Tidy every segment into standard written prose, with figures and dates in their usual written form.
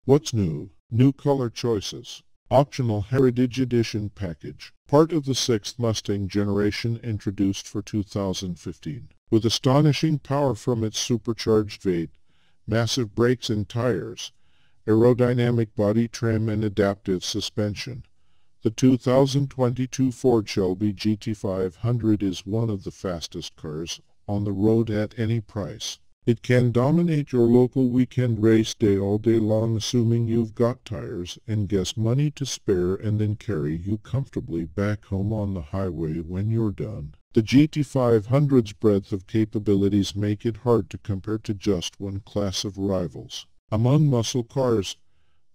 What's new? New color choices. Optional Heritage Edition package. Part of the 6th Mustang generation introduced for 2015. With astonishing power from its supercharged V8, massive brakes and tires, aerodynamic body trim and adaptive suspension, the 2022 Ford Shelby GT500 is one of the fastest cars on the road at any price. It can dominate your local weekend race day all day long, assuming you've got tires and gas money to spare, and then carry you comfortably back home on the highway when you're done. The GT500's breadth of capabilities make it hard to compare to just one class of rivals. Among muscle cars,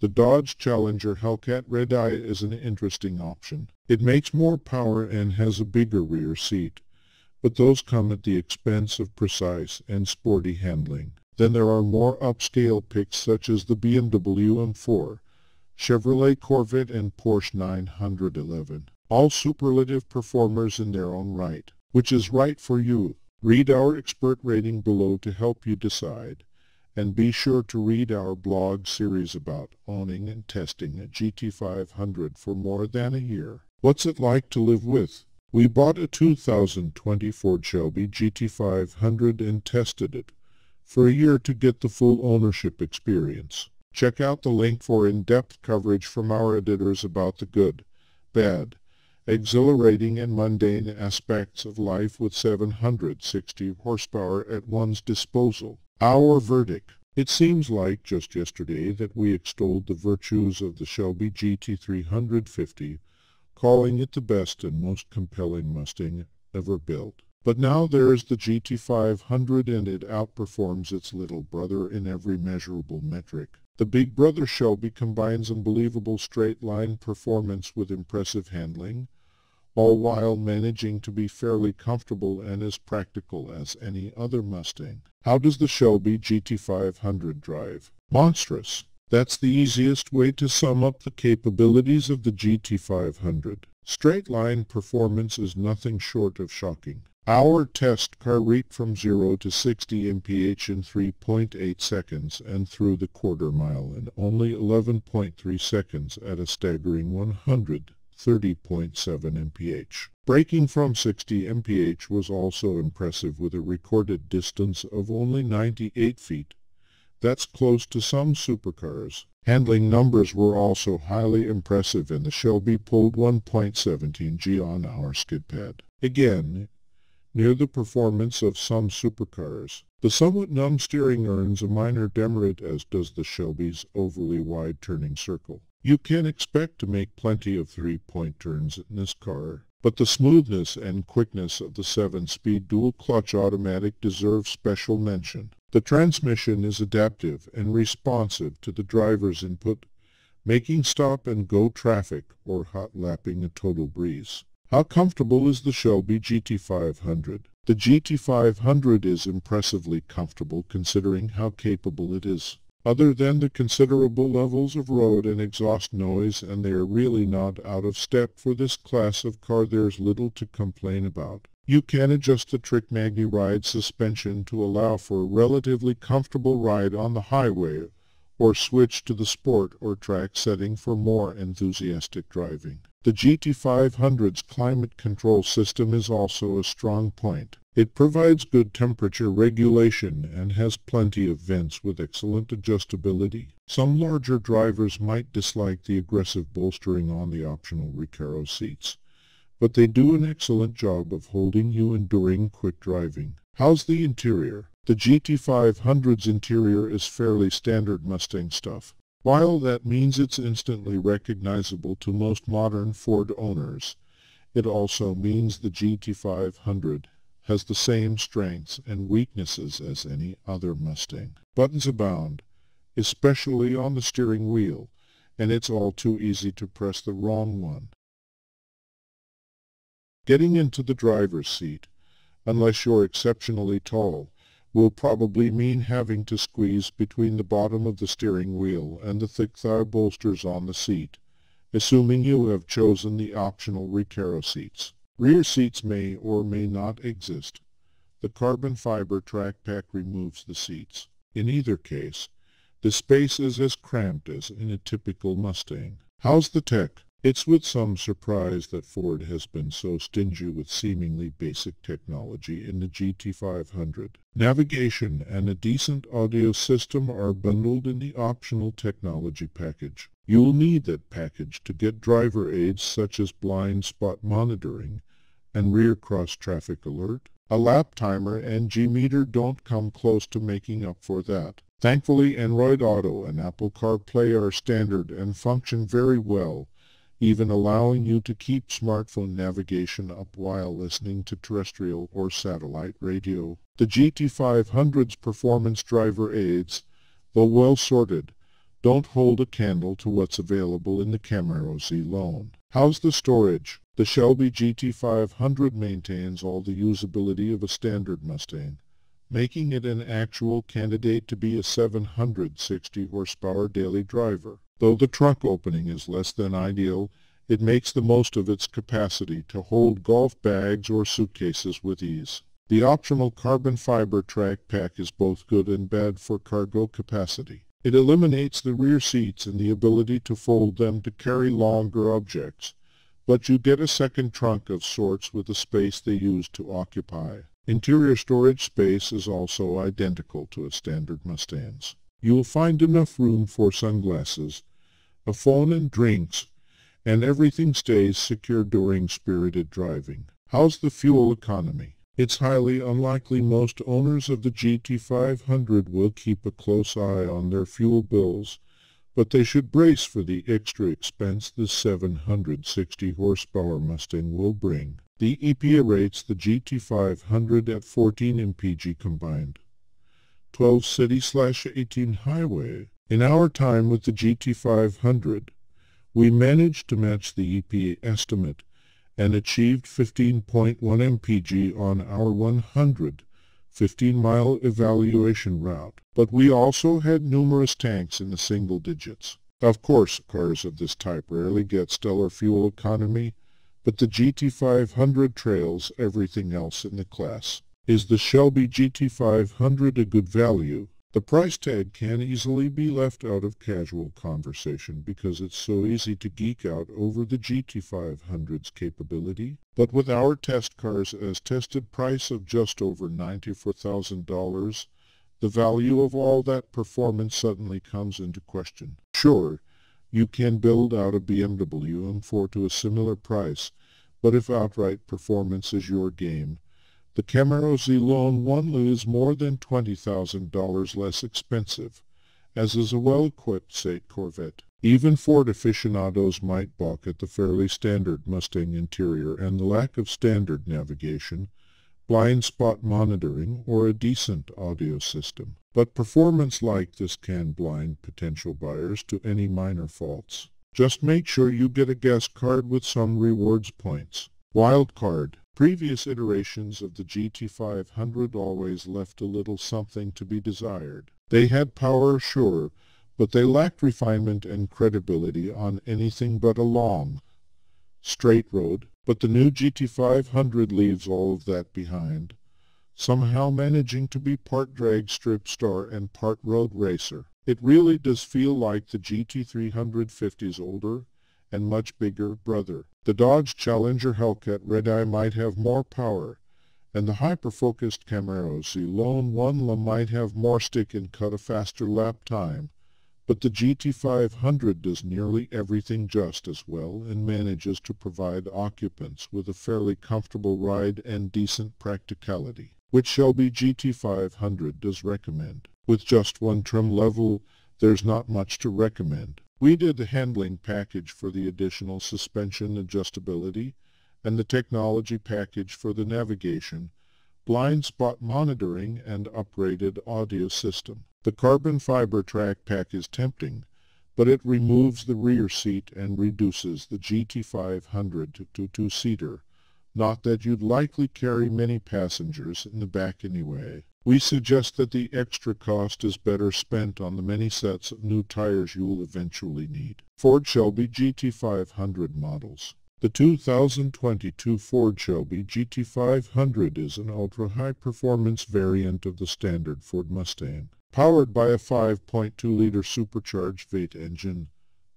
the Dodge Challenger Hellcat Red Eye is an interesting option. It makes more power and has a bigger rear seat, but those come at the expense of precise and sporty handling. Then there are more upscale picks such as the BMW M4, Chevrolet Corvette and Porsche 911, all superlative performers in their own right. Which is right for you? Read our expert rating below to help you decide, and be sure to read our blog series about owning and testing a GT500 for more than a year. What's it like to live with? We bought a 2020 Ford Shelby GT500 and tested it for a year to get the full ownership experience. Check out the link for in-depth coverage from our editors about the good, bad, exhilarating and mundane aspects of life with 760 horsepower at one's disposal. Our verdict. It seems like just yesterday that we extolled the virtues of the Shelby GT350, calling it the best and most compelling Mustang ever built. But now there's the GT500 and it outperforms its little brother in every measurable metric. The big brother Shelby combines unbelievable straight-line performance with impressive handling, all while managing to be fairly comfortable and as practical as any other Mustang. How does the Shelby GT500 drive? Monstrous. That's the easiest way to sum up the capabilities of the GT500. Straight-line performance is nothing short of shocking. Our test car reaped from 0 to 60 mph in 3.8 seconds and through the quarter mile in only 11.3 seconds at a staggering 130.7 mph. Braking from 60 mph was also impressive with a recorded distance of only 98 feet. That's close to some supercars. Handling numbers were also highly impressive and the Shelby pulled 1.17 G on our skid pad. Again, near the performance of some supercars. The somewhat numb steering earns a minor demerit, as does the Shelby's overly wide turning circle. You can expect to make plenty of three-point turns in this car, but the smoothness and quickness of the 7-speed dual-clutch automatic deserve special mention. The transmission is adaptive and responsive to the driver's input, making stop-and-go traffic or hot lapping a total breeze. How comfortable is the Shelby GT500? The GT500 is impressively comfortable considering how capable it is. Other than the considerable levels of road and exhaust noise, and they are really not out of step for this class of car, there's little to complain about. You can adjust the Trick MagniRide suspension to allow for a relatively comfortable ride on the highway, or switch to the Sport or Track setting for more enthusiastic driving. The GT500's climate control system is also a strong point. It provides good temperature regulation and has plenty of vents with excellent adjustability. Some larger drivers might dislike the aggressive bolstering on the optional Recaro seats, but they do an excellent job of holding you in during quick driving. How's the interior? The GT500's interior is fairly standard Mustang stuff. While that means it's instantly recognizable to most modern Ford owners, it also means the GT500 has the same strengths and weaknesses as any other Mustang. Buttons abound, especially on the steering wheel, and it's all too easy to press the wrong one. Getting into the driver's seat, unless you're exceptionally tall, will probably mean having to squeeze between the bottom of the steering wheel and the thick thigh bolsters on the seat, assuming you have chosen the optional Recaro seats. Rear seats may or may not exist. The carbon fiber track pack removes the seats. In either case, The space is as cramped as in a typical Mustang. How's the tech? It's with some surprise that Ford has been so stingy with seemingly basic technology in the GT500. Navigation and a decent audio system are bundled in the optional technology package. You'll need that package to get driver aids such as blind spot monitoring and rear cross-traffic alert. A lap timer and G-meter don't come close to making up for that. Thankfully, Android Auto and Apple CarPlay are standard and function very well, even allowing you to keep smartphone navigation up while listening to terrestrial or satellite radio. The GT500's performance driver aids, though well sorted, don't hold a candle to what's available in the Camaro Z-Lone. How's the storage? The Shelby GT500 maintains all the usability of a standard Mustang, making it an actual candidate to be a 760 horsepower daily driver. Though the trunk opening is less than ideal, it makes the most of its capacity to hold golf bags or suitcases with ease. The optional carbon fiber track pack is both good and bad for cargo capacity. It eliminates the rear seats and the ability to fold them to carry longer objects, but you get a second trunk of sorts with the space they used to occupy. Interior storage space is also identical to a standard Mustang's. You'll find enough room for sunglasses, a phone and drinks, and everything stays secure during spirited driving. How's the fuel economy? It's highly unlikely most owners of the GT500 will keep a close eye on their fuel bills, but they should brace for the extra expense the 760 horsepower Mustang will bring. The EPA rates the GT500 at 14 mpg combined, 12 city/18 highway. In our time with the GT500, we managed to match the EPA estimate and achieved 15.1 mpg on our 115-mile evaluation route. But we also had numerous tanks in the single digits. Of course, cars of this type rarely get stellar fuel economy, but the GT500 trails everything else in the class. Is the Shelby GT500 a good value? The price tag can easily be left out of casual conversation because it's so easy to geek out over the GT500's capability. But with our test cars as tested price of just over $94,000, the value of all that performance suddenly comes into question. Sure, you can build out a BMW M4 to a similar price, but if outright performance is your game, the Camaro Z-Lone 1 is more than $20,000 less expensive, as is a well-equipped State Corvette. Even Ford aficionados might balk at the fairly standard Mustang interior and the lack of standard navigation, blind spot monitoring, or a decent audio system. But performance like this can blind potential buyers to any minor faults. Just make sure you get a gas card with some rewards points. Wild card. Previous iterations of the GT500 always left a little something to be desired. They had power, sure, but they lacked refinement and credibility on anything but a long, straight road. But the new GT500 leaves all of that behind, somehow managing to be part drag strip star and part road racer. It really does feel like the GT350's older and much bigger brother. The Dodge Challenger Hellcat Red Eye might have more power, and the hyper-focused Camaro Z-Lone 1 might have more stick and cut a faster lap time, but the GT500 does nearly everything just as well and manages to provide occupants with a fairly comfortable ride and decent practicality, which Shelby GT500 does recommend. With just one trim level, there's not much to recommend. We did the handling package for the additional suspension adjustability and the technology package for the navigation, blind spot monitoring, and upgraded audio system. The carbon fiber track pack is tempting, but it removes the rear seat and reduces the GT500 to a two-seater. Not that you'd likely carry many passengers in the back anyway. We suggest that the extra cost is better spent on the many sets of new tires you'll eventually need. Ford Shelby GT500 models. The 2022 Ford Shelby GT500 is an ultra-high-performance variant of the standard Ford Mustang. Powered by a 5.2-liter supercharged V8 engine,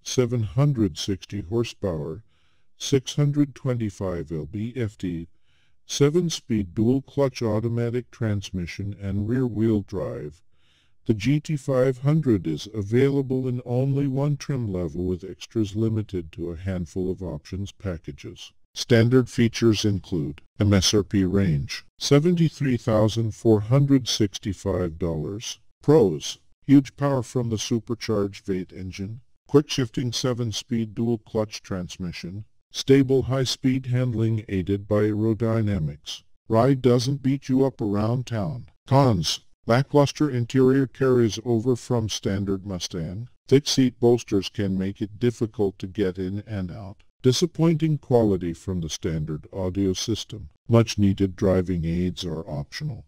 760 horsepower, 625 lb-ft, 7-speed dual-clutch automatic transmission and rear-wheel drive, the GT500 is available in only one trim level with extras limited to a handful of options packages. Standard features include MSRP range, $73,465. Pros: huge power from the supercharged V8 engine, quick-shifting 7-speed dual-clutch transmission, stable high-speed handling aided by aerodynamics. Ride doesn't beat you up around town. Cons: lackluster interior carries over from standard Mustang. Thick seat bolsters can make it difficult to get in and out. Disappointing quality from the standard audio system. Much-needed driving aids are optional.